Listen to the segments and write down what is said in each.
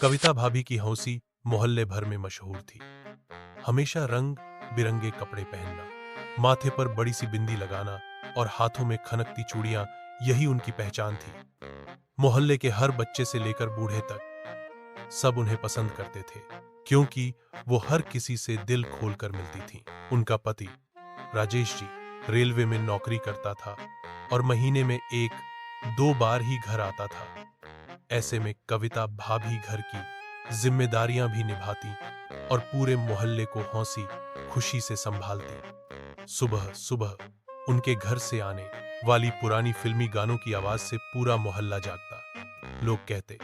कविता भाभी की हौसी मोहल्ले भर में मशहूर थी। हमेशा रंग बिरंगे कपड़े पहनना, माथे पर बड़ी सी बिंदी लगाना और हाथों में खनकती चूड़ियां, यही उनकी पहचान थी। मोहल्ले के हर बच्चे से लेकर बूढ़े तक सब उन्हें पसंद करते थे, क्योंकि वो हर किसी से दिल खोलकर मिलती थीं। उनका पति राजेश जी रेलवे में नौकरी करता था और महीने में एक दो बार ही घर आता था। ऐसे में कविता भाभी घर की जिम्मेदारियां भी निभाती और पूरे मोहल्ले को हौसी खुशी से संभालती। सुबह सुबह उनके घर से आने वाली पुरानी फिल्मी गानों की आवाज से पूरा मोहल्ला जागता। लोग कहते,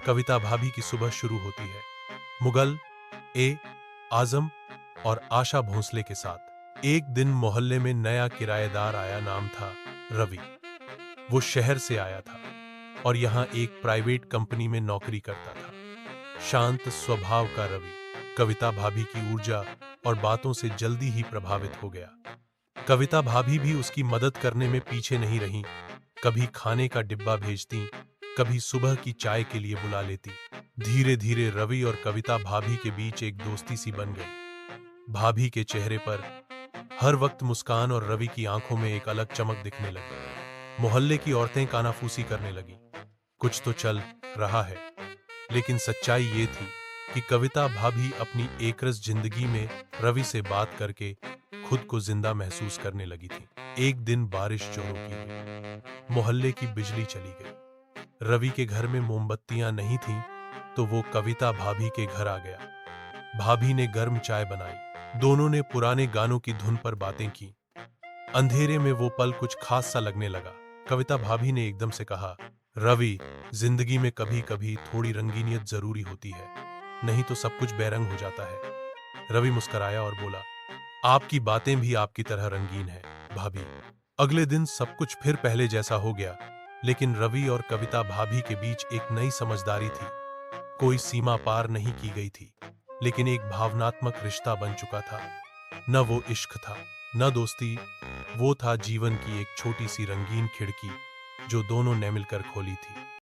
कविता भाभी की सुबह शुरू होती है मुगल आजम और आशा भोंसले के साथ। एक दिन मोहल्ले में नया किराएदार आया, नाम था रवि। वो शहर से आया था और यहाँ एक प्राइवेट कंपनी में नौकरी करता था। शांत स्वभाव का रवि कविता भाभी की ऊर्जा और बातों से जल्दी ही प्रभावित हो गया। कविता भाभी भी उसकी मदद करने में पीछे नहीं रहीं। कभी खाने का डिब्बा भेजती, कभी सुबह की चाय के लिए बुला लेती। धीरे धीरे रवि और कविता भाभी के बीच एक दोस्ती सी बन गई। भाभी के चेहरे पर हर वक्त मुस्कान और रवि की आंखों में एक अलग चमक दिखने लगी। मोहल्ले की औरतें कानाफूसी करने लगी, कुछ तो चल रहा है। लेकिन सच्चाई ये थी कि कविता भाभी अपनी एकरस जिंदगी में रवि से बात करके खुद को जिंदा महसूस करने लगी थी। एक दिन बारिश जोरों की हुई, मोहल्ले की बिजली चली गई। रवि के घर में मोमबत्तियां नहीं थीं, तो वो कविता भाभी के घर आ गया। भाभी ने गर्म चाय बनाई, दोनों ने पुराने गानों की धुन पर बातें की। अंधेरे में वो पल कुछ खास सा लगने लगा। कविता भाभी ने एकदम से कहा, रवि, जिंदगी में कभी कभी थोड़ी रंगीनियत जरूरी होती है, नहीं तो सब कुछ बेरंग हो जाता है। रवि मुस्कुराया और बोला, आपकी बातें भी आपकी तरह रंगीन हैं, भाभी। अगले दिन सब कुछ फिर पहले जैसा हो गया, लेकिन रवि और कविता भाभी के बीच एक नई समझदारी थी। कोई सीमा पार नहीं की गई थी, लेकिन एक भावनात्मक रिश्ता बन चुका था। न वो इश्क था, न दोस्ती, वो था जीवन की एक छोटी सी रंगीन खिड़की जो दोनों ने मिलकर खोली थी।